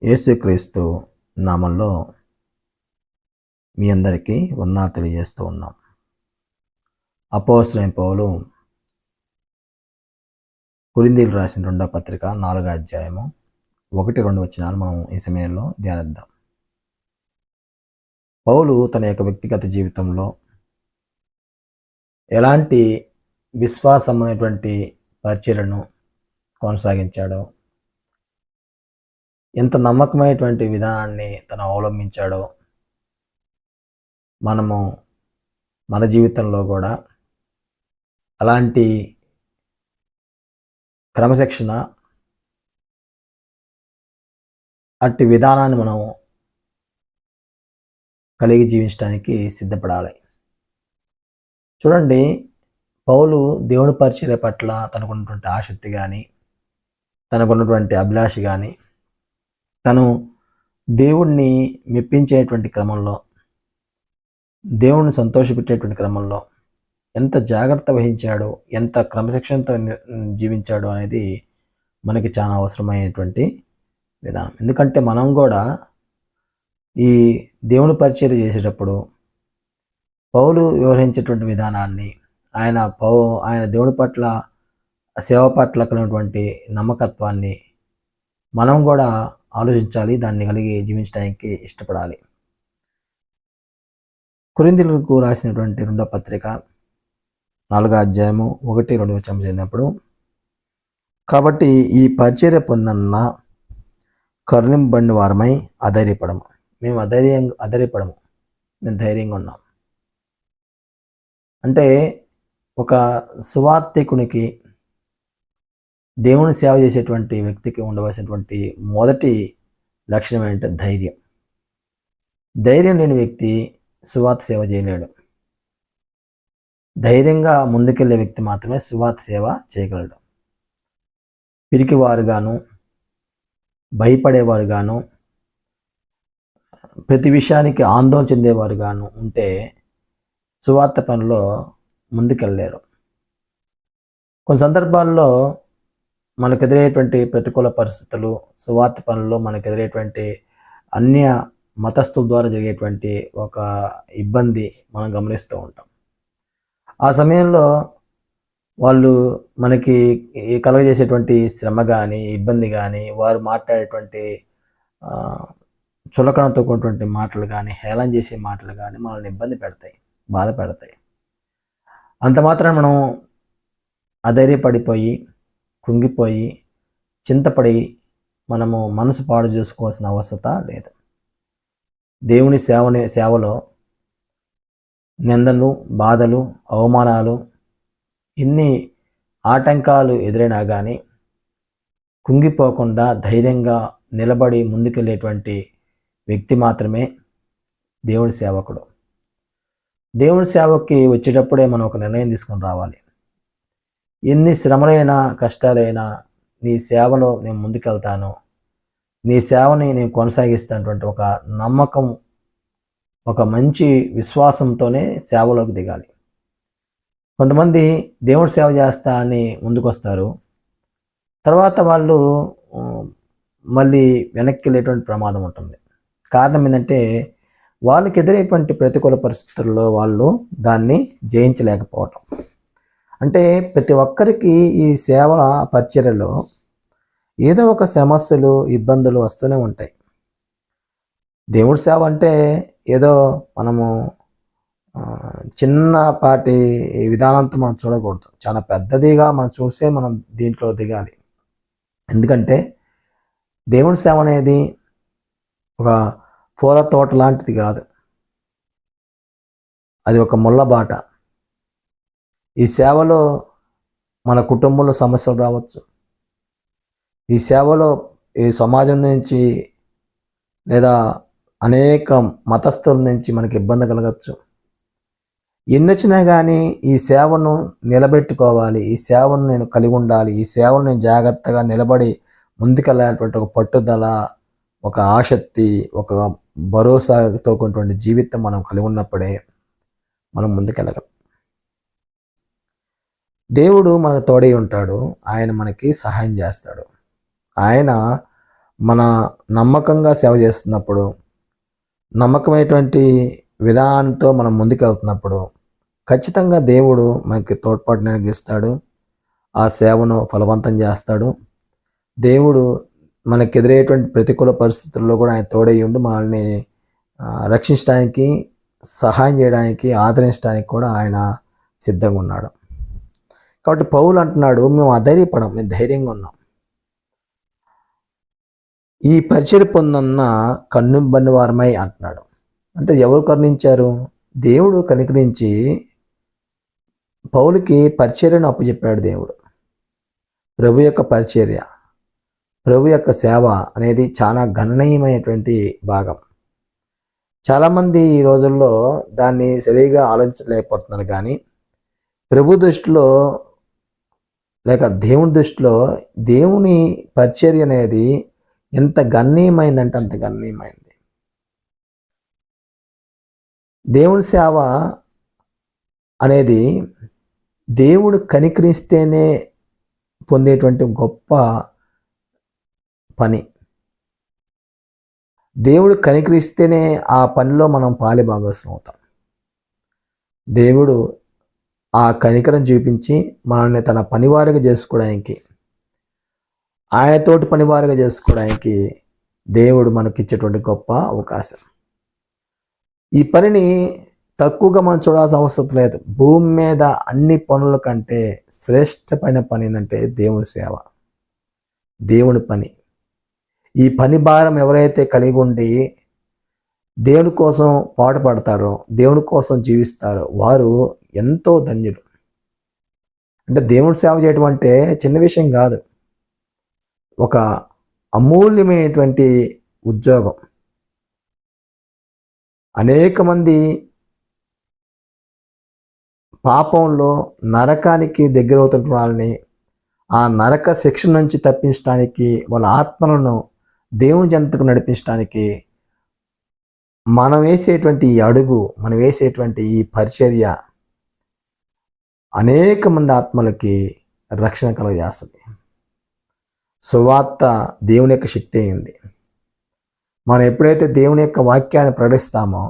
యేసుక్రీస్తు నామంలో మీ అందరికీ వందనాలు తెలియజేస్తూ ఉన్నాం. అపోస్తలుడైన పౌలు కొరింథీయులకు రాసిన 2వ పత్రిక 4వ అధ్యాయము 1-2 వచనాలు మనం ఈ సమయంలో ధ్యానిద్దాం. పౌలు తన యొక్క వ్యక్తిగత జీవితంలో ఎలాంటి విశ్వాసమైనటువంటి పరిచర్యను కొనసాగించాడో, ఎంత నమ్మకమైనటువంటి విధానాన్ని తను అవలంబించాడో మనము మన జీవితంలో కూడా అలాంటి క్రమశిక్షణ, అట్టి విధానాన్ని మనం కలిగి జీవించడానికి సిద్ధపడాలి. చూడండి, పౌలు దేవుని పరిచర్య పట్ల తనకున్నటువంటి ఆసక్తి కానీ, తనకున్నటువంటి అభిలాష కానీ, తను దేవుణ్ణి మెప్పించేటువంటి క్రమంలో, దేవుణ్ణి సంతోషపెట్టేటువంటి క్రమంలో ఎంత జాగ్రత్త వహించాడో, ఎంత క్రమశిక్షణతో జీవించాడో అనేది మనకి చాలా అవసరమైనటువంటి విధానం. ఎందుకంటే మనం కూడా ఈ దేవుని పరిచర్య చేసేటప్పుడు పౌలు వ్యవహరించేటువంటి విధానాన్ని, ఆయన దేవుని పట్ల, సేవ పట్ల కలిగినటువంటి నమ్మకత్వాన్ని మనం కూడా ఆలోచించాలి, దాన్ని కలిగి జీవించడానికి ఇష్టపడాలి. కొరింథీయులకు రాసినటువంటి 2వ పత్రిక 4వ అధ్యాయము 1-2 వచనం చదివినప్పుడు, కాబట్టి ఈ పరిచర్య పొందన్న కరుణింపబడిన వారమై అధైర్యపడము. మేము అధైర్యపడము, మేము ధైర్యంగా ఉన్నాం. అంటే ఒక సువార్థికునికి, దేవుని సేవ చేసేటువంటి వ్యక్తికి ఉండవలసినటువంటి మొదటి లక్షణం ఏంటంటే ధైర్యం. ధైర్యం లేని వ్యక్తి సువార్త సేవ చేయలేడు. ధైర్యంగా ముందుకెళ్లే వ్యక్తి మాత్రమే సువార్త సేవ చేయగలడు. పిరికివారుగాను, భయపడేవారుగాను, ప్రతి విషయానికి ఆందోళన చెందేవారుగాను ఉంటే సువార్త పనిలో ముందుకెళ్ళలేరు. కొన్ని సందర్భాల్లో మనకు ఎదురయ్యేటువంటి ప్రతికూల పరిస్థితులు, సువార్త పనుల్లో మనకు ఎదురయ్యేటువంటి అన్య మతస్థుల ద్వారా జరిగేటువంటి ఒక ఇబ్బంది మనం గమనిస్తూ ఉంటాం. ఆ సమయంలో వాళ్ళు మనకి కలుగజేసేటువంటి శ్రమ కానీ, ఇబ్బంది కానీ, వారు మాట్లాడేటువంటి చులకనతో కూడినటువంటి మాటలు కానీ, హేళన చేసే మాటలు కానీ మనల్ని ఇబ్బంది పెడతాయి, బాధ పెడతాయి. అంత మాత్రం మనం అధైర్యపడిపోయి, కుంగిపోయి, చింతపడి మనము మనసు పాడు చేసుకోవాల్సిన అవసరత లేదు. దేవుని సేవలో నిందలు, బాధలు, అవమానాలు, ఇన్ని ఆటంకాలు ఎదురైనా కానీ కుంగిపోకుండా ధైర్యంగా నిలబడి ముందుకెళ్ళేటువంటి వ్యక్తి మాత్రమే దేవుని సేవకుడు. దేవుని సేవకి వచ్చేటప్పుడే మనం ఒక నిర్ణయం తీసుకొని రావాలి. ఎన్ని శ్రమలైనా, కష్టాలైనా నీ సేవలో నేను ముందుకెళ్తాను, నీ సేవని నేను కొనసాగిస్తానటువంటి ఒక నమ్మకం, ఒక మంచి విశ్వాసంతోనే సేవలోకి దిగాలి. కొంతమంది దేవుడి సేవ చేస్తా అని ముందుకొస్తారు, తర్వాత వాళ్ళు మళ్ళీ వెనక్కి వెళ్ళేటువంటి ప్రమాదం ఉంటుంది. కారణం ఏంటంటే వాళ్ళకి ఎదురేటువంటి ప్రతికూల పరిస్థితుల్లో వాళ్ళు దాన్ని జయించలేకపోవటం. అంటే ప్రతి ఒక్కరికి ఈ సేవల పరిచర్యలో ఏదో ఒక సమస్యలు, ఇబ్బందులు వస్తూనే ఉంటాయి. దేవుడి సేవ అంటే ఏదో మనము చిన్నపాటి విధానంతో మనం చూడకూడదు, చాలా పెద్దదిగా మనం చూసే మనం దీంట్లో దిగాలి. ఎందుకంటే దేవుడి సేవ అనేది ఒక పూల తోట లాంటిది కాదు, అది ఒక ముళ్ళ బాట. ఈ సేవలో మన కుటుంబంలో సమస్యలు రావచ్చు, ఈ సేవలో ఈ సమాజం నుంచి లేదా అనేక మతస్థుల నుంచి మనకి ఇబ్బంది కలగచ్చు. ఎన్ని వచ్చినా కానీ ఈ సేవను నిలబెట్టుకోవాలి, ఈ సేవను నేను కలిగి ఉండాలి, ఈ సేవను నేను జాగ్రత్తగా నిలబడి ముందుకెళ్ళాలనేటువంటి ఒక పట్టుదల, ఒక ఆసక్తి, ఒక భరోసాతో కూడినటువంటి జీవితం మనం కలిగి ఉన్నప్పుడే మనం ముందుకెళ్ళగలం. దేవుడు మనకు తోడై ఉంటాడు, ఆయన మనకి సహాయం చేస్తాడు. ఆయన మన నమ్మకంగా సేవ చేస్తున్నప్పుడు, నమ్మకమైనటువంటి విధానంతో మనం ముందుకెళ్తున్నప్పుడు ఖచ్చితంగా దేవుడు మనకి తోడ్పాటుని అందిస్తాడు. ఆ సేవను ఫలవంతం చేస్తాడు. దేవుడు మనకు ఎదురయ్యేటువంటి ప్రతికూల పరిస్థితుల్లో కూడా ఆయన తోడై ఉండి మనల్ని రక్షించడానికి, సహాయం చేయడానికి, ఆదరించడానికి కూడా ఆయన సిద్ధంగా ఉన్నాడు. కాబట్టి పౌలు అంటున్నాడు, మేము అధైర్యపడం, మేము ధైర్యంగా ఉన్నాం. ఈ పరిచర్య పొందన్న కన్నుబడిన వారమై అంటున్నాడు. అంటే ఎవరు కరుణించారు? దేవుడు కనికరించి పౌలుకి పరిచర్యను అప్పచెప్పాడు దేవుడు. ప్రభు యొక్క పరిచర్య, ప్రభు యొక్క సేవ అనేది చాలా గణనీయమైనటువంటి భాగం. చాలామంది ఈ రోజుల్లో దాన్ని సరిగా ఆలోచించలేకపోతున్నారు. కానీ ప్రభు దృష్టిలో లేక దేవుని దృష్టిలో దేవుని పరిచర్య అనేది ఎంత గణనీయమైందంటే అంత గణనీయమైంది. దేవుని సేవ అనేది దేవుడు కనికరిస్తేనే పొందేటువంటి గొప్ప పని. దేవుడు కనికరిస్తేనే ఆ పనిలో మనం పాలిభాగస్వాములం అవుతాం. దేవుడు ఆ కనికరం చూపించి మనల్ని తన పనివారిగా చేసుకోవడానికి, ఆయనతోటి పనివారిగా చేసుకోవడానికి దేవుడు మనకిచ్చేటువంటి గొప్ప అవకాశం. ఈ పనిని తక్కువగా మనం చూడాల్సిన అవసరం లేదు. భూమి మీద అన్ని పనుల కంటే శ్రేష్టమైన పని ఏంటంటే దేవుని సేవ, దేవుని పని. ఈ పని భారం ఎవరైతే కలిగి ఉండి దేవుని కోసం పాటుపడతారో, దేవుని కోసం జీవిస్తారో వారు ఎంతో ధన్యులు. అంటే దేవుని సేవ చేయడం అంటే చిన్న విషయం కాదు. ఒక అమూల్యమైనటువంటి ఉద్యోగం. అనేక మంది పాపంలో నరకానికి దగ్గర అవుతున్న వాళ్ళని ఆ నరక శిక్ష నుంచి తప్పించడానికి, వాళ్ళ ఆత్మలను దేవుని చెంతకు నడిపించడానికి మనం వేసేటువంటి ఈ అడుగు, మనం వేసేటువంటి ఈ పరిచర్య అనేక మంది ఆత్మలకి రక్షణ కలుగజేస్తుంది. సువార్త దేవుని యొక్క శక్తి అయింది. మనం ఎప్పుడైతే దేవుని యొక్క వాక్యాన్ని ప్రకటిస్తామో,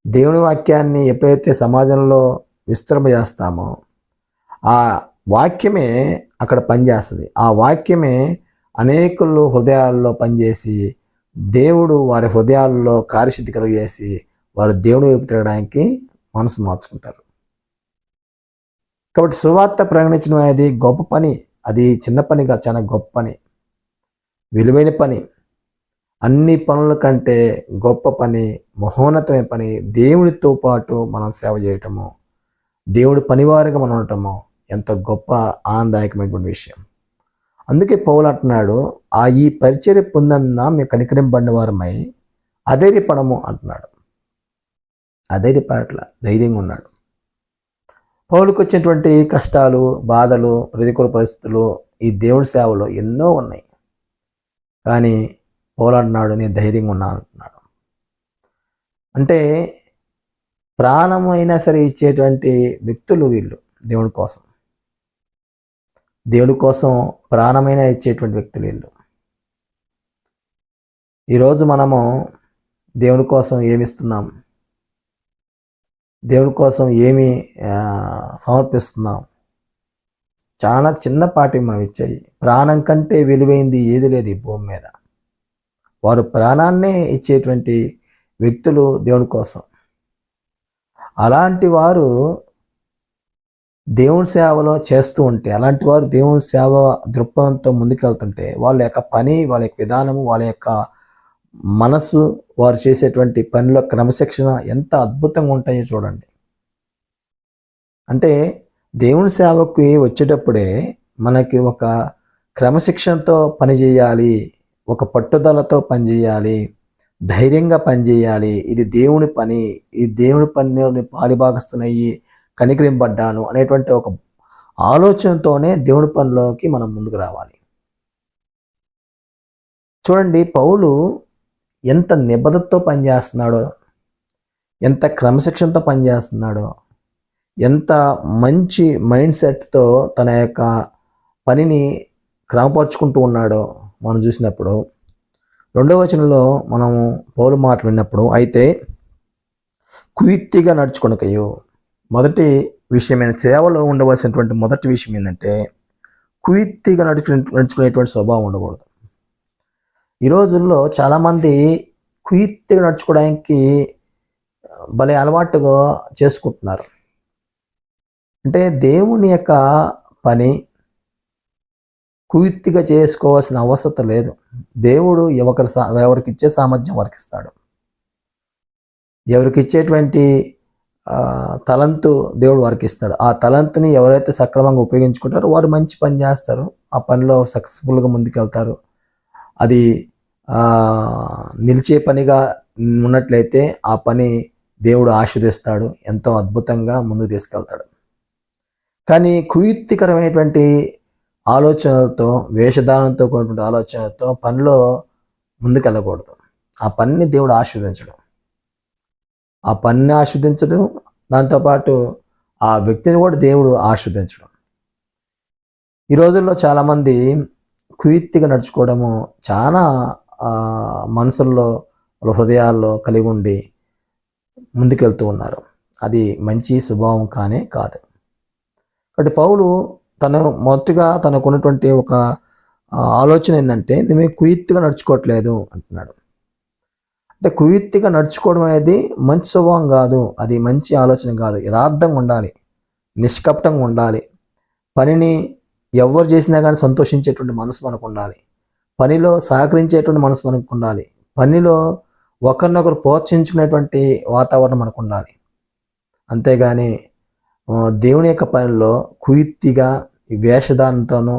దేవుని వాక్యాన్ని ఎప్పుడైతే సమాజంలో విస్తరింపజేస్తామో ఆ వాక్యమే అక్కడ పనిచేస్తుంది. ఆ వాక్యమే అనేకులు హృదయాల్లో పనిచేసి దేవుడు వారి హృదయాల్లో కార్యసిద్ధి కలిగజేసి వారు దేవుని వైపు తిరగడానికి మనసు మార్చుకుంటారు. కాబట్టి సువార్త ప్రకటించడం అనేది గొప్ప పని. అది చిన్న పనిగా చాలా గొప్ప పని, విలువైన పని. అన్ని పనుల కంటే గొప్ప పని, మహోన్నతమైన పని దేవుడితో పాటు మనం సేవ చేయటము, దేవుడి పనివారిగా మనం ఉండటము ఎంతో గొప్ప ఆనందదాయకమైనటువంటి విషయం. అందుకే పౌలు అంటున్నాడు, ఈ పరిచర్య పొందన్న మేము కనికరింపబడిన వారమై అధైర్యపడము అంటున్నాడు. అధైర్యపడట్ల, ధైర్యంగా ఉన్నాడు. పౌలుకు వచ్చినటువంటి కష్టాలు, బాధలు, ప్రతికూల పరిస్థితులు ఈ దేవుడి సేవలో ఎన్నో ఉన్నాయి. కానీ పౌలు అంటున్నాడు, నేను ధైర్యంగా ఉన్నాను అంటున్నాడు. అంటే ప్రాణం అయినా సరే ఇచ్చేటువంటి వ్యక్తులు వీళ్ళు. దేవుడి కోసం, దేవుడి కోసం ప్రాణమైనా ఇచ్చేటువంటి వ్యక్తులు వీళ్ళు. ఈరోజు మనము దేవుడి కోసం ఏమిస్తున్నాం, దేవుడి కోసం ఏమి సమర్పిస్తున్నాం? చాలా చిన్నపాటి మనం ఇచ్చేది. ప్రాణం కంటే విలువైంది ఏది లేదు ఈ భూమి మీద. వారు ప్రాణాన్నే ఇచ్చేటువంటి వ్యక్తులు దేవుడి కోసం. అలాంటి వారు దేవుని సేవలో చేస్తూ ఉంటే, అలాంటి వారు దేవుని సేవ దృక్పథంతో ముందుకెళ్తుంటే వాళ్ళ యొక్క పని, వాళ్ళ యొక్క విధానము, వాళ్ళ యొక్క మనసు, వారు చేసేటువంటి పనిలో క్రమశిక్షణ ఎంత అద్భుతంగా ఉంటాయో చూడండి. అంటే దేవుని సేవకి వచ్చేటప్పుడే మనకి ఒక క్రమశిక్షణతో పనిచేయాలి, ఒక పట్టుదలతో పనిచేయాలి, ధైర్యంగా పనిచేయాలి. ఇది దేవుని పని, ఈ దేవుని పని పాలిభాగస్తున్నాయి, కనికరింపబడ్డాను అనేటువంటి ఒక ఆలోచనతోనే దేవుని పనిలోకి మనం ముందుకు రావాలి. చూడండి, పౌలు ఎంత నిబద్ధతతో పనిచేస్తున్నాడో, ఎంత క్రమశిక్షణతో పనిచేస్తున్నాడో, ఎంత మంచి మైండ్ సెట్తో తన యొక్క పనిని క్రమపరుచుకుంటూ ఉన్నాడో. మనం చూసినప్పుడు 2వ వచనంలో మనము పౌలు మాట విన్నప్పుడు, అయితే కుయుక్తిగా నడుచుకొనకయు. మొదటి విషయం సేవలో ఉండవలసినటువంటి మొదటి విషయం ఏంటంటే కుయుక్తిగా నడుచుకునేటువంటి స్వభావం ఉండకూడదు. ఈ రోజుల్లో చాలామంది కుయుక్తిగా నడుచుకోవడానికి భలే అలవాటుగా చేసుకుంటున్నారు. అంటే దేవుని యొక్క పని కుయుక్తిగా చేసుకోవాల్సిన అవసరం లేదు. దేవుడు ఎవరికి ఇచ్చే సామర్థ్యం వారికి ఇస్తాడు. ఎవరికి ఇచ్చేటువంటి తలంతు దేవుడు వారికి ఇస్తాడు. ఆ తలంతుని ఎవరైతే సక్రమంగా ఉపయోగించుకుంటారో వారు మంచి పని చేస్తారు. ఆ పనిలో సక్సెస్ఫుల్గా ముందుకెళ్తారు. అది నిలిచే పనిగా ఉన్నట్లయితే ఆ పని దేవుడు ఆశీర్వదిస్తాడు, ఎంతో అద్భుతంగా ముందుకు తీసుకెళ్తాడు. కానీ కుయుక్తికరమైనటువంటి ఆలోచనలతో, వేషధారణతో కూడినటువంటి ఆలోచనలతో పనిలో ముందుకెళ్ళకూడదు. ఆ పనిని దేవుడు ఆశీర్వదించడు. ఆ పనిని ఆస్వాదించడం, దాంతోపాటు ఆ వ్యక్తిని కూడా దేవుడు ఆస్వాదించడం. ఈ రోజుల్లో చాలామంది కుయుక్తిగా నడుచుకోవడము చాలా మనసుల్లో, హృదయాల్లో కలిగి ఉండి ముందుకెళ్తూ ఉన్నారు. అది మంచి స్వభావం కానే కాదు. కాబట్టి పౌలు మొదటిగా తనకున్నటువంటి ఒక ఆలోచన ఏంటంటే, మేము కుయుక్తిగా నడుచుకోవట్లేదు అంటున్నాడు. అంటే కుయుక్తిగా నడుచుకోవడం అనేది మంచి స్వభావం కాదు, అది మంచి ఆలోచన కాదు. యథార్థంగా ఉండాలి, నిష్కపటంగా ఉండాలి. పనిని ఎవరు చేసినా కానీ సంతోషించేటువంటి మనసు మనకు ఉండాలి. పనిలో సహకరించేటువంటి మనసు మనకు ఉండాలి. పనిలో ఒకరినొకరు ప్రోత్సహించుకునేటువంటి వాతావరణం మనకు ఉండాలి. అంతేగాని దేవుని యొక్క పనిలో కుయుక్తిగా వేషధారణతోనూ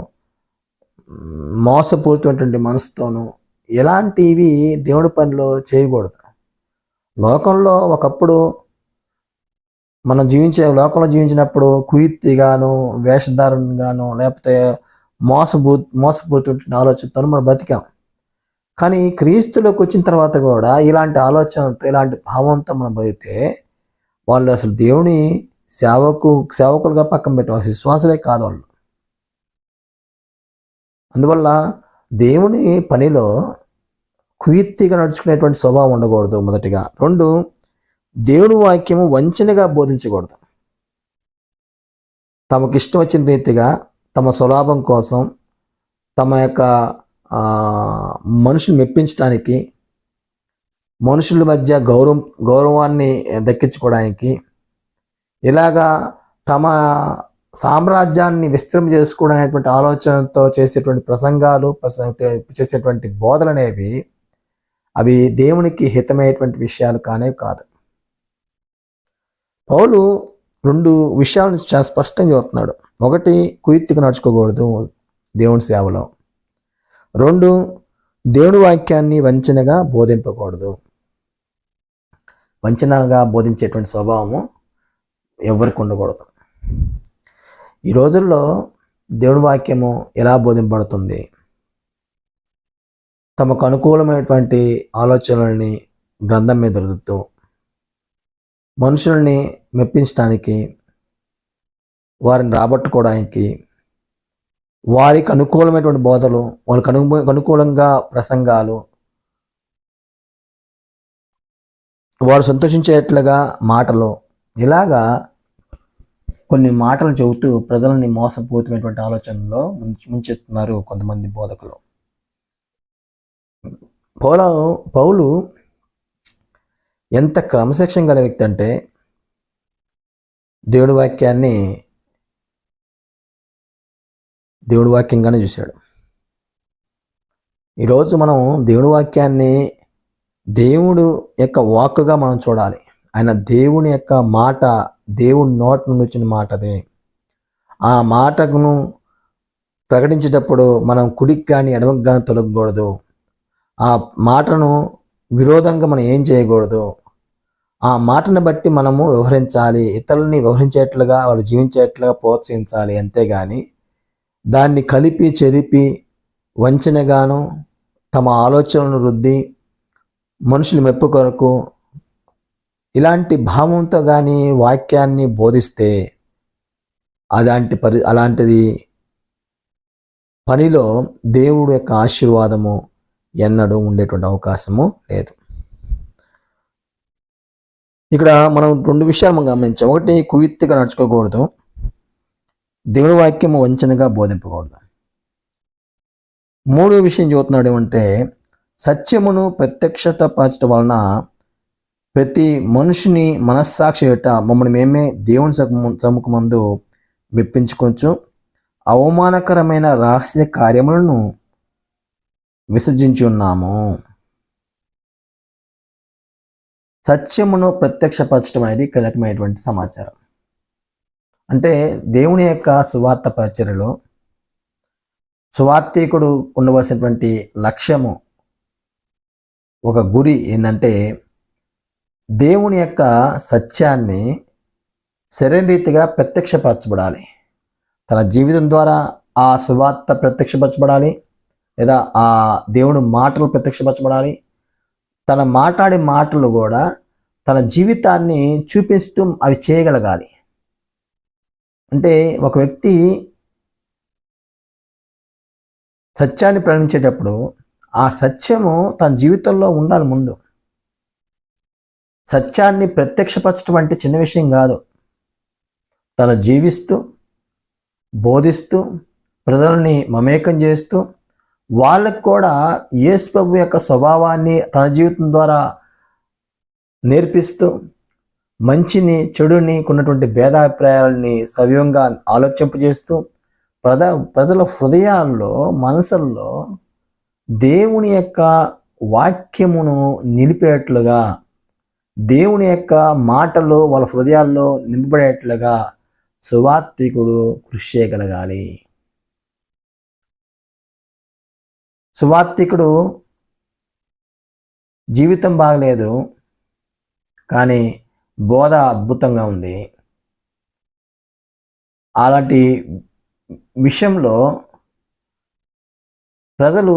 మోసపూరితమైనటువంటి మనసుతోనూ ఎలాంటివి దేవుడి పనిలో చేయకూడదు. లోకంలో ఒకప్పుడు మనం లోకంలో జీవించినప్పుడు కుయుక్తిగాను, వేషధారణగాను, లేకపోతే మోసపూరితమైన ఆలోచనతో మనం బతికాం. కానీ క్రీస్తులోకి వచ్చిన తర్వాత కూడా ఇలాంటి ఆలోచనలతో, ఇలాంటి భావంతో మనం బతికితే వాళ్ళు అసలు దేవుని సేవకులుగా పక్కన పెట్టారు, విశ్వాసులే కాదు వాళ్ళు. అందువల్ల దేవుని పనిలో కుయుక్తిగా నడుచుకునేటువంటి స్వభావం ఉండకూడదు మొదటిగా. 2, దేవుని వాక్యము వంచనగా బోధించకూడదు. తమకిష్టం వచ్చిన రీతిగా, తమ స్వలాభం కోసం, తమ యొక్క మనుషులు మెప్పించడానికి, మనుషుల మధ్య గౌరవాన్ని దక్కించుకోవడానికి, ఇలాగా తమ సామ్రాజ్యాన్ని విస్తృతం చేసుకోవడం ఆలోచనతో చేసేటువంటి ప్రసంగాలు, చేసేటువంటి బోధలు అనేవి అవి దేవునికి హితమైనటువంటి విషయాలు కానే కాదు. పౌలు 2 విషయాలను చాలా స్పష్టంగా చెబుతున్నాడు. 1, కుయుక్తిగా నడుచుకోకూడదు దేవుని సేవలో. 2, దేవుని వాక్యాన్ని వంచనగా బోధింపకూడదు. వంచనగా బోధించేటువంటి స్వభావము ఎవరికి ఉండకూడదు. ఈ రోజుల్లో దేవుని వాక్యము ఎలా బోధింపబడుతుంది? తమకు అనుకూలమైనటువంటి ఆలోచనల్ని గ్రంథం మీద రుద్దుతూ, మనుషుల్ని మెప్పించడానికి, వారిని రాబట్టుకోవడానికి, వారికి అనుకూలమైనటువంటి బోధలు, వాళ్ళకి అనుకూలంగా ప్రసంగాలు, వారు సంతోషించేట్లుగా మాటలు, ఇలాగా కొన్ని మాటలు చెబుతూ ప్రజలని మోసపూరితమైనటువంటి ఆలోచనలో ముంచెత్తున్నారు కొంతమంది బోధకులు. పౌలు ఎంత క్రమశిక్షణ గల వ్యక్తి అంటే దేవుడి వాక్యంగానే చూశాడు. ఈరోజు మనం దేవుడి వాక్యాన్ని దేవుడు యొక్క వాక్కుగా మనం చూడాలి. ఆయన దేవుని యొక్క మాట, దేవుని నోటి నుండి వచ్చిన మాట అది. ఆ మాటను ప్రకటించేటప్పుడు మనం కుడికి కానీ ఎడమకి కానీ తొలగకూడదు. ఆ మాటను విరోధంగా మనం ఏం చేయకూడదు. ఆ మాటను బట్టి మనము వ్యవహరించాలి, ఇతరులని వ్యవహరించేట్లుగా, వాళ్ళు జీవించేట్లుగా ప్రోత్సహించాలి. అంతేగాని దాన్ని కలిపి చెరిపి వంచనగాను, తమ ఆలోచనలను రుద్ది మనుషుల మెప్పు కొరకు ఇలాంటి భావంతో కానీ వాక్యాన్ని బోధిస్తే అలాంటిది పనిలో దేవుడు యొక్క ఆశీర్వాదము ఎన్నడూ ఉండేటువంటి అవకాశము లేదు. ఇక్కడ మనం 2 విషయాలు మనం గమనించాం. ఒకటి, కుయుక్తిగా నడుచుకోకూడదు. దేవుని వాక్యము వంచనగా బోధింపకూడదు. 3వ విషయం చెబుతున్నాడు ఏమంటే, సత్యమును ప్రత్యక్షత పరచడం వలన ప్రతి మనుషుని మనస్సాక్షి ఎదుట మమ్మల్ని మేమే దేవుని సముఖమందు మెప్పించుకొంచు అవమానకరమైన రహస్య కార్యములను విసర్జించి ఉన్నాము. సత్యమును ప్రత్యక్షపరచడం అనేది కీలకమైనటువంటి సమాచారం. అంటే దేవుని యొక్క సువార్త పరిచర్యలో సువార్థికుడు ఉండవలసినటువంటి లక్ష్యము, ఒక గురి ఏంటంటే, దేవుని యొక్క సత్యాన్ని సరైన రీతిగా ప్రత్యక్షపరచబడాలి. తన జీవితం ద్వారా ఆ సువార్త ప్రత్యక్షపరచబడాలి, లేదా ఆ దేవుని మాటలు ప్రత్యక్షపరచబడాలి. తన మాట్లాడే మాటలు కూడా తన జీవితాన్ని చూపిస్తూ అవి చేయగలగాలి. అంటే ఒక వ్యక్తి సత్యాన్ని ప్రకటించేటప్పుడు ఆ సత్యము తన జీవితంలో ఉండాలి. ముందు సత్యాన్ని ప్రత్యక్షపరచడం అంటే చిన్న విషయం కాదు. తను జీవిస్తూ, బోధిస్తూ, ప్రజల్ని మమేకం చేస్తూ, వాళ్ళకు కూడా యేసు ప్రభు యొక్క స్వభావాన్ని తన జీవితం ద్వారా నేర్పిస్తూ, మంచిని చెడుని ఉన్నటువంటి భేదాభిప్రాయాలని సవ్యంగా ఆలోచింపజేస్తూ, ప్రజల హృదయాల్లో, మనసుల్లో దేవుని యొక్క వాక్యమును నిలిపేట్లుగా, దేవుని యొక్క మాటలు వాళ్ళ హృదయాల్లో నింపబడేట్లుగా సువార్థికుడు కృషి చేయగలగాలి. సువార్థికుడు జీవితం బాగలేదు, కానీ బోధ అద్భుతంగా ఉంది. అలాంటి విషయంలో ప్రజలు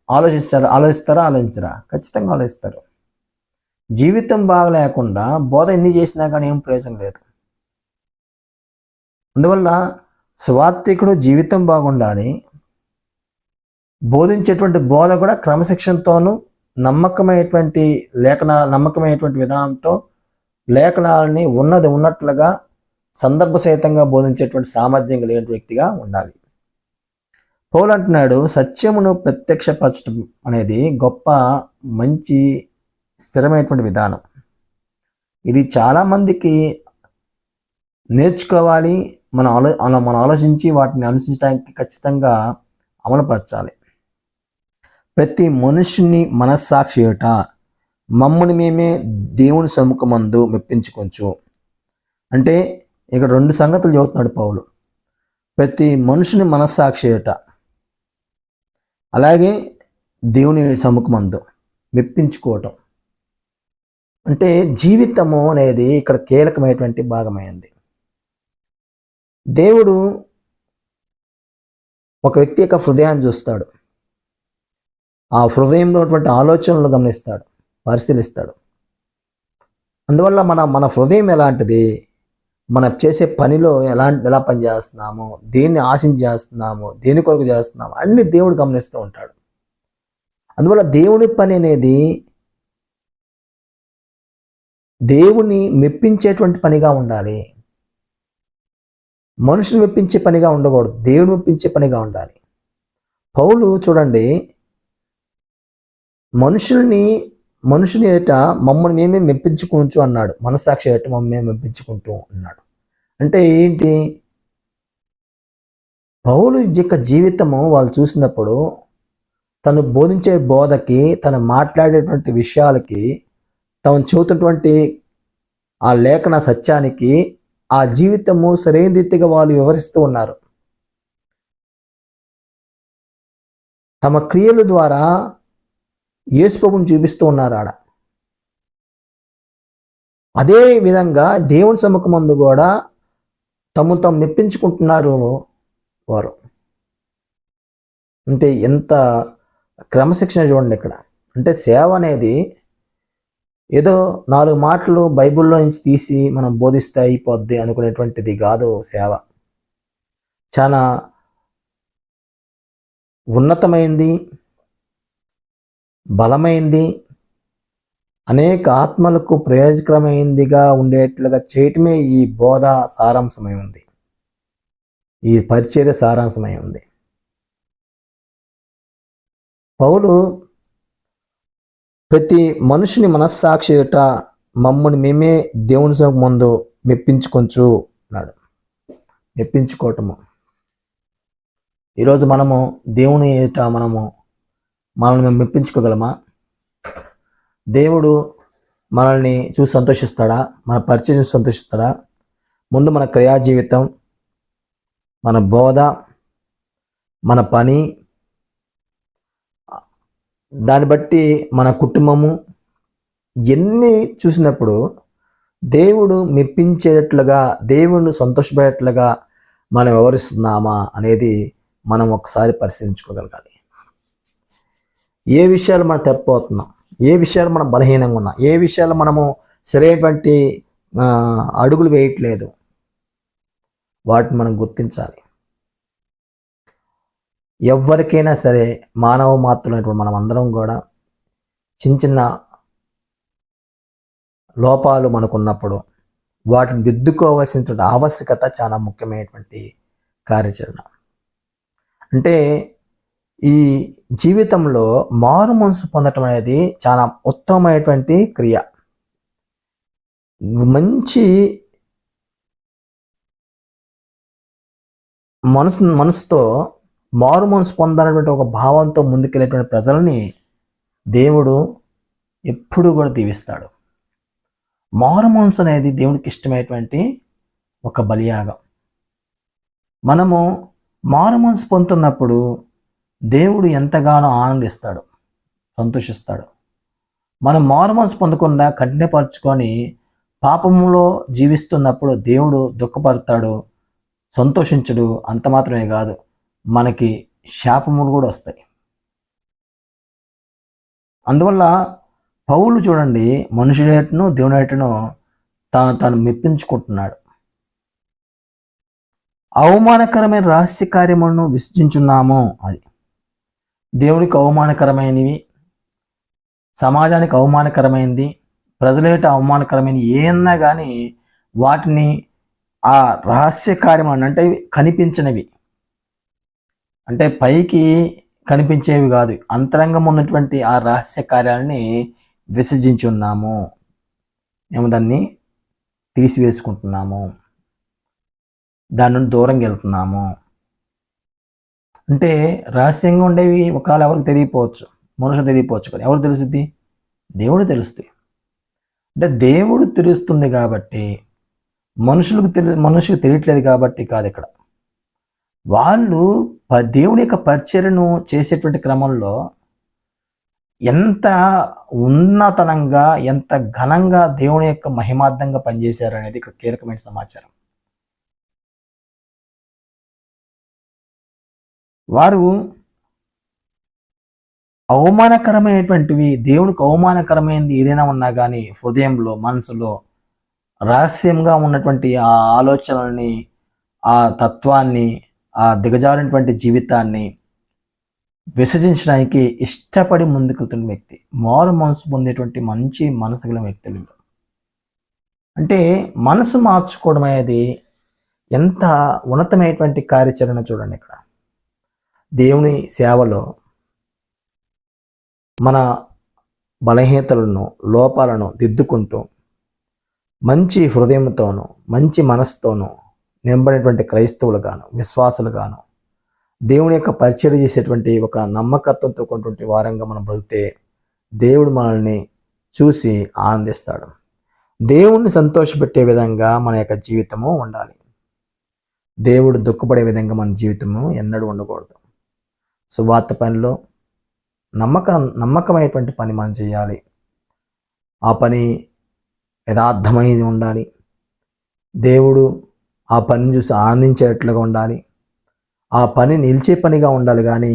ఆలోచించరా? ఖచ్చితంగా ఆలోచిస్తారు. జీవితం బాగలేకుండా బోధ ఎన్ని చేసినా కానీ ఏం ప్రయోజనం లేదు. అందువల్ల సువార్థికుడు జీవితం బాగుండాలి, బోధించేటువంటి బోధ కూడా క్రమశిక్షణతోనూ నమ్మకమైనటువంటి విధానంతో లేఖనాలని ఉన్నట్లుగా సందర్భ సహితంగా బోధించేటువంటి సామర్థ్యం కలిగిన వ్యక్తిగా ఉండాలి. పౌలు అంటున్నాడు, సత్యమును ప్రత్యక్షపరచడం అనేది గొప్ప, మంచి, స్థిరమైనటువంటి విధానం. ఇది చాలామందికి నేర్చుకోవాలి. మనం ఆలోచించి వాటిని అనుసరించడానికి ఖచ్చితంగా అమలుపరచాలి. ప్రతి మనుషుని మనస్సాక్షి ఎదుట మమ్మల్ని మేమే దేవుని సముఖమందు మెప్పించుకొంచు. అంటే ఇక్కడ 2 సంగతులు చెబుతున్నాడు పౌలు. ప్రతి మనుషుని మనస్సాక్షి ఎదుట, అలాగే దేవుని సముఖమందు మెప్పించుకోవటం. అంటే జీవితము అనేది ఇక్కడ కీలకమైనటువంటి భాగమైంది. దేవుడు ఒక వ్యక్తి యొక్క హృదయాన్ని చూస్తాడు. ఆ హృదయంలో ఉన్నటువంటి ఆలోచనలు గమనిస్తాడు, పరిశీలిస్తాడు. అందువల్ల మన హృదయం ఎలాంటిది, మనం చేసే పనిలో ఎలా పని చేస్తున్నాము, దేన్ని ఆశించి చేస్తున్నాము, దేని కొరకు చేస్తున్నాము, అన్ని దేవుడు గమనిస్తూ ఉంటాడు. అందువల్ల దేవుని పని అనేది దేవుని మెప్పించేటువంటి పనిగా ఉండాలి. మనుషుని మెప్పించే పనిగా ఉండకూడదు, దేవుని మెప్పించే పనిగా ఉండాలి. పౌలు చూడండి, మనుషుని ఎదుట మమ్మల్ని మేమే మెప్పించుకోవచ్చు అన్నాడు. మనస్సాక్షి ఎదుట మమ్మల్ని మెప్పించుకుంటూ అన్నాడు. అంటే ఏంటి? పౌలు యొక్క జీవితము వాళ్ళు చూసినప్పుడు తను బోధించే బోధకి, తను మాట్లాడేటువంటి విషయాలకి, తను చెబుతున్నటువంటి ఆ లేఖన సత్యానికి ఆ జీవితము సరైన రీతిగా వాళ్ళు వివరిస్తూ ఉన్నారు. తమ క్రియల ద్వారా యేసు ప్రభువుని చూపిస్తూ ఉన్నారు ఆడ. అదే విధంగా దేవుని సముఖమందు కూడా తమ మెప్పించుకుంటున్నారు వారు. అంటే ఎంత క్రమశిక్షణ చూడండి ఇక్కడ. అంటే సేవ అనేది ఏదో 4 మాటలు బైబిల్లో నుంచి తీసి మనం బోధిస్తే అయిపోద్ది అనుకునేటువంటిది కాదు సేవ. చాలా ఉన్నతమైంది, బలమైంది, అనేక ఆత్మలకు ప్రయోజకరమైందిగా ఉండేట్లుగా చేయటమే ఈ బోధ సారాంశమై ఉంది, ఈ పరిచర్య సారాంశమై ఉంది. పౌలు ప్రతి మనుషుని మనస్సాక్షి ఎదుట మమ్మల్ని మేమే దేవుని ముందు మెప్పించుకొంచు అన్నాడు. మెప్పించుకోవటము. ఈరోజు మనము దేవుని ఎదుట మనల్ని మేము మెప్పించుకోగలమా? దేవుడు మనల్ని చూసి సంతోషిస్తాడా? మన పరిచయం చూసి సంతోషిస్తాడా? ముందు మన క్రియా జీవితం, మన బోధ, మన పని, దాన్ని బట్టి మన కుటుంబము ఎన్ని చూసినప్పుడు దేవుడు మెప్పించేటట్లుగా, దేవుడిని సంతోషపడేట్లుగా మనం వ్యవహరిస్తున్నామా అనేది మనం ఒకసారి పరిశీలించుకోగలగాలి. ఏ విషయాలు మనం తప్పిపోతున్నాం, ఏ విషయాలు మనం బలహీనంగా ఉన్నాం, ఏ విషయాలు మనము సరైనటువంటి అడుగులు వేయట్లేదు, వాటిని మనం గుర్తించాలి. ఎవరికైనా సరే మానవ మాత్రమైనటువంటి మనం అందరం కూడా చిన్న చిన్న లోపాలు మనకున్నప్పుడు వాటిని దిద్దుకోవాల్సినటువంటి ఆవశ్యకత చాలా ముఖ్యమైనటువంటి కార్యాచరణ. అంటే ఈ జీవితంలో మారు మనసు పొందటం అనేది చాలా ఉత్తమమైనటువంటి క్రియ. మంచి మనసుతో మారు మనసు పొందాలనేటువంటి ఒక భావంతో ముందుకెళ్ళేటువంటి ప్రజల్ని దేవుడు ఎప్పుడు కూడా దీవిస్తాడు. మారు మనసు అనేది దేవుడికి ఇష్టమైనటువంటి ఒక బలియాగం. మనము మారు మనసు పొందుతున్నప్పుడు దేవుడు ఎంతగానో ఆనందిస్తాడు, సంతోషిస్తాడు. మనం మారు మనసు పొందకుండా కఠినపరుచుకొని పాపంలో జీవిస్తున్నప్పుడు దేవుడు దుఃఖపడతాడు, సంతోషించడు. అంత మాత్రమే కాదు, మనకి శాపములు కూడా వస్తాయి. అందువల్ల పౌలు చూడండి, మనుషులేటను దేవుడేటను తాను మెప్పించుకుంటున్నాడు. అవమానకరమైన రహస్య కార్యములను విసర్జించున్నాము. అది దేవుడికి అవమానకరమైనవి, సమాజానికి అవమానకరమైనది, ప్రజలేట అవమానకరమైనవి ఏమన్నా కానీ వాటిని, ఆ రహస్య కార్యములను అంటే కనిపించినవి, అంటే పైకి కనిపించేవి కాదు, అంతరంగం ఉన్నటువంటి ఆ రహస్య కార్యాలని విసర్జించున్నాము. మేము దాన్ని తీసివేసుకుంటున్నాము, దాని నుండి దూరంగా వెళ్తున్నాము. అంటే రహస్యంగా ఉండేవి ఒకవేళ ఎవరికి తెలియపోవచ్చు, మనుషులు తెలియపోవచ్చు, కానీ ఎవరు తెలుస్తుంది? దేవుడు తెలుస్తుంది. అంటే దేవుడు తెలుస్తుంది కాబట్టి మనుషులకు తెలియట్లేదు కాబట్టి కాదు. ఇక్కడ వాళ్ళు దేవుని యొక్క పరిచర్యను చేసేటువంటి క్రమంలో ఎంత ఉన్నతనంగా, ఎంత ఘనంగా దేవుని యొక్క మహిమార్థంగా పనిచేశారు అనేది ఇక్కడ కీలకమైన సమాచారం. వారు అవమానకరమైనటువంటివి, దేవునికి అవమానకరమైనది ఏదైనా ఉన్నా కానీ హృదయంలో, మనసులో రహస్యంగా ఉన్నటువంటి ఆ ఆలోచనల్ని, ఆ తత్వాన్ని, ఆ దిగజారినటువంటి జీవితాన్ని విసర్జించడానికి ఇష్టపడి ముందుకెళ్తున్న వ్యక్తి, మారు మనసు పొందేటువంటి మంచి మనసు గల వ్యక్తులు. అంటే మనసు మార్చుకోవడం అనేది ఎంత ఉన్నతమైనటువంటి కార్యాచరణ చూడండి. ఇక్కడ దేవుని సేవలో మన బలహీనతలను, లోపాలను దిద్దుకుంటూ మంచి హృదయంతోనూ మంచి మనసుతోనూ నింబడినటువంటి క్రైస్తవులుగాను, విశ్వాసులుగాను దేవుని యొక్క పరిచర్య చేసేటువంటి ఒక నమ్మకత్వంతో కూడినటువంటి వారంగా మనం బ్రతికితే దేవుడు మనల్ని చూసి ఆనందిస్తాడు. దేవుణ్ణి సంతోషపెట్టే విధంగా మన యొక్క జీవితము ఉండాలి. దేవుడు దుఃఖపడే విధంగా మన జీవితము ఎన్నడూ ఉండకూడదు. సువార్త పనిలో నమ్మకమైనటువంటి పని మనం చేయాలి. ఆ పని యథార్థమైనది ఉండాలి. దేవుడు ఆ పనిని చూసి ఆనందించేట్లుగా ఉండాలి. ఆ పని నిలిచే పనిగా ఉండాలి, కానీ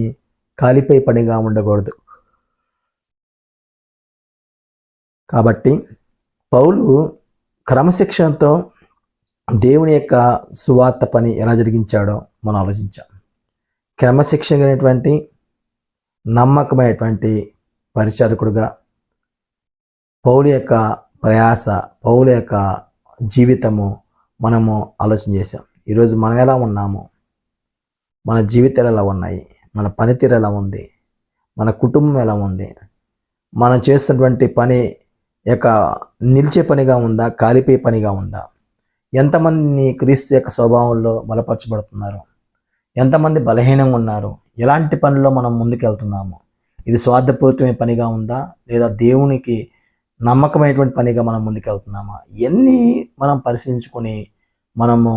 కాలిపోయే పనిగా ఉండకూడదు. కాబట్టి పౌలు క్రమశిక్షణతో దేవుని యొక్క సువార్త పని ఎలా జరిగించాడో మనం ఆలోచించాం. క్రమశిక్షణ అనేటువంటి నమ్మకమైనటువంటి పరిచారకుడుగా పౌలు యొక్క ప్రయాస, పౌలు యొక్క జీవితము మనము ఆలోచన చేసాం. ఈరోజు మనం ఎలా ఉన్నాము, మన జీవితాలు ఎలా ఉన్నాయి, మన పనితీరు ఎలా ఉంది, మన కుటుంబం ఎలా ఉంది, మనం చేస్తున్నటువంటి పని యొక్క నిలిచే పనిగా ఉందా, కాలిపోయే పనిగా ఉందా, ఎంతమంది క్రీస్తు యొక్క స్వభావంలో బలపరచబడుతున్నారు, ఎంతమంది బలహీనంగా ఉన్నారు, ఎలాంటి పనిలో మనం ముందుకెళ్తున్నాము, ఇది స్వార్థపూరితమైన పనిగా ఉందా లేదా దేవునికి నమ్మకమైనటువంటి పనిగా మనం ముందుకెళ్తున్నామా, ఇవన్నీ మనం పరిశీలించుకొని మనము